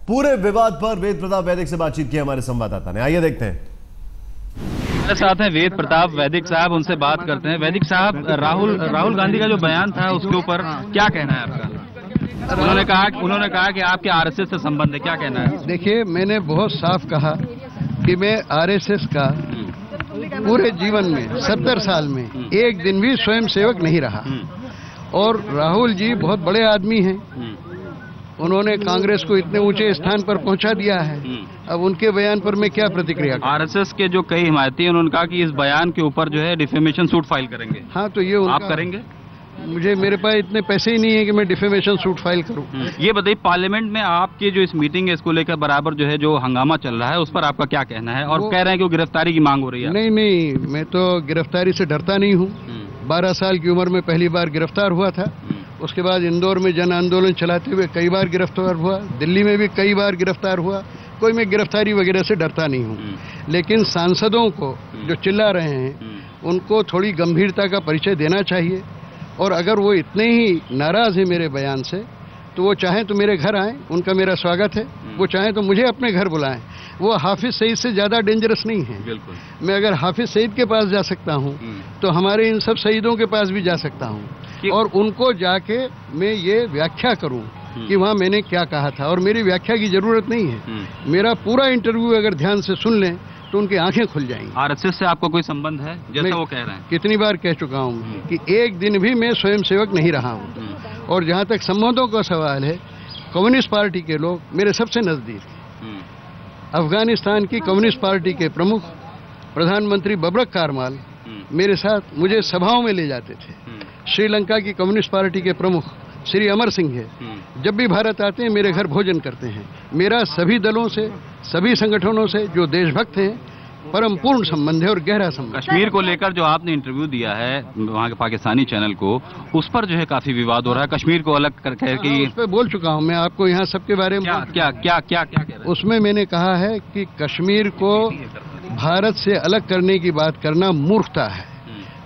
पूरे विवाद पर वेद प्रताप वैदिक से बातचीत की हमारे संवाददाता ने। आइए देखते हैं। हमारे साथ हैं वेद प्रताप वैदिक साहब, उनसे बात करते हैं। वैदिक साहब, राहुल गांधी का जो बयान था उसके ऊपर क्या कहना है आपका? उन्होंने कहा कि आपके आरएसएस से संबंध है, क्या कहना है? देखिए, मैंने बहुत साफ कहा कि मैं आरएसएस का पूरे जीवन में 70 साल में एक दिन भी स्वयं सेवक नहीं रहा। और राहुल जी बहुत बड़े आदमी हैं, उन्होंने कांग्रेस को इतने ऊंचे स्थान पर पहुंचा दिया है। अब उनके बयान पर मैं क्या प्रतिक्रिया करूं? आरएसएस के जो कई हिमायती हैं उन्होंने कहा कि इस बयान के ऊपर जो है डिफेमेशन सूट फाइल करेंगे। हाँ, तो ये आप करेंगे? मेरे पास इतने पैसे ही नहीं है कि मैं डिफेमेशन सूट फाइल करूं। ये बताइए, पार्लियामेंट में आपकी जो इस मीटिंग है इसको लेकर बराबर जो है जो हंगामा चल रहा है उस पर आपका क्या कहना है? और कह रहे हैं कि वो गिरफ्तारी की मांग हो रही है। नहीं, मैं तो गिरफ्तारी से डरता नहीं हूँ। 12 साल की उम्र में पहली बार गिरफ्तार हुआ था। उसके बाद इंदौर में जन आंदोलन चलाते हुए कई बार गिरफ्तार हुआ, दिल्ली में भी कई बार गिरफ्तार हुआ। कोई मैं गिरफ्तारी वगैरह से डरता नहीं हूँ। लेकिन सांसदों को जो चिल्ला रहे हैं उनको थोड़ी गंभीरता का परिचय देना चाहिए। और अगर वो इतने ही नाराज हैं मेरे बयान से तो वो चाहें तो मेरे घर आएं, उनका मेरा स्वागत है। वो चाहें तो मुझे अपने घर बुलाएं। वो हाफिज सईद से ज्यादा डेंजरस नहीं है। बिल्कुल। मैं अगर हाफिज सईद के पास जा सकता हूं तो हमारे इन सब शहीदों के पास भी जा सकता हूं और उनको जाके मैं ये व्याख्या करूं कि वहां मैंने क्या कहा था। और मेरी व्याख्या की जरूरत नहीं है। मेरा पूरा इंटरव्यू अगर ध्यान से सुन लें तो उनकी आंखें खुल जाएंगी। आरएसएस से आपको कोई संबंध है, जैसा वो कह रहे हैं? कितनी बार कह चुका हूं कि एक दिन भी मैं स्वयं सेवक नहीं रहा हूं। और जहां तक संबंधों का सवाल है, कम्युनिस्ट पार्टी के लोग मेरे सबसे नजदीक हैं। अफगानिस्तान की कम्युनिस्ट पार्टी के प्रमुख प्रधानमंत्री बबरक कारमाल मेरे साथ मुझे सभाओं में ले जाते थे। श्रीलंका की कम्युनिस्ट पार्टी के प्रमुख श्री अमर सिंह है, जब भी भारत आते हैं मेरे घर भोजन करते हैं। मेरा सभी दलों से, सभी संगठनों से जो देशभक्त हैं परम पूर्ण संबंध है और गहरा संबंध। कश्मीर को लेकर जो आपने इंटरव्यू दिया है वहाँ के पाकिस्तानी चैनल को, उस पर जो है काफी विवाद हो रहा है। कश्मीर को अलग करके उस पर बोल चुका हूँ मैं आपको यहाँ सबके बारे में। क्या कह रहे हैं? उसमें मैंने कहा है कि कश्मीर को भारत से अलग करने की बात करना मूर्खता है।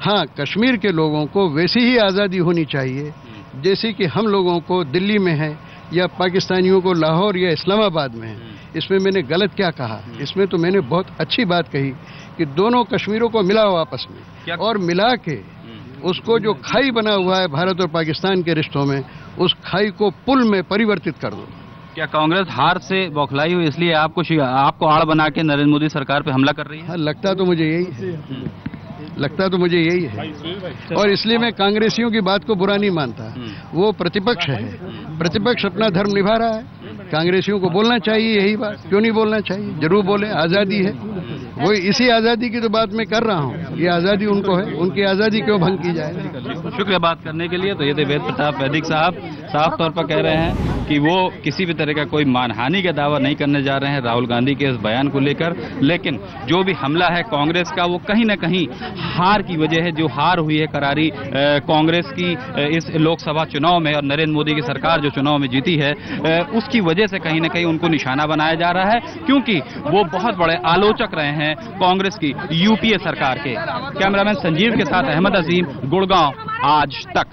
हाँ, कश्मीर के लोगों को वैसी ही आज़ादी होनी चाहिए जैसे कि हम लोगों को दिल्ली में है या पाकिस्तानियों को लाहौर या इस्लामाबाद में है। इसमें मैंने गलत क्या कहा? इसमें तो मैंने बहुत अच्छी बात कही कि दोनों कश्मीरों को मिलाओ आपस में और मिला के उसको जो खाई बना हुआ है भारत और पाकिस्तान के रिश्तों में, उस खाई को पुल में परिवर्तित कर दो। क्या कांग्रेस हार से बौखलाई हुई इसलिए आपको आड़ बना के नरेंद्र मोदी सरकार पे हमला कर रही है? हाँ, लगता तो मुझे यही है। और इसलिए मैं कांग्रेसियों की बात को बुरा नहीं मानता। वो प्रतिपक्ष है, प्रतिपक्ष अपना धर्म निभा रहा है। कांग्रेसियों को बोलना चाहिए यही बात, क्यों नहीं बोलना चाहिए? जरूर बोले, आज़ादी है। वो इसी आज़ादी की तो बात मैं कर रहा हूँ। ये आज़ादी उनको है, उनकी आज़ादी क्यों भंग की जाए? शुक्रिया बात करने के लिए। तो ये थे वेद प्रताप वैदिक साहब, साफ तौर पर कह रहे हैं कि वो किसी भी तरह का कोई मानहानि का दावा नहीं करने जा रहे हैं राहुल गांधी के इस बयान को लेकर। लेकिन जो भी हमला है कांग्रेस का, वो कहीं ना कहीं हार की वजह है। जो हार हुई है करारी कांग्रेस की इस लोकसभा चुनाव में और नरेंद्र मोदी की सरकार जो चुनाव में जीती है, उसकी वजह से कहीं ना कहीं उनको निशाना बनाया जा रहा है, क्योंकि वो बहुत बड़े आलोचक रहे हैं कांग्रेस की यूपीए सरकार के। कैमरामैन संजीव के साथ अहमद अजीम, गुड़गांव, आज तक।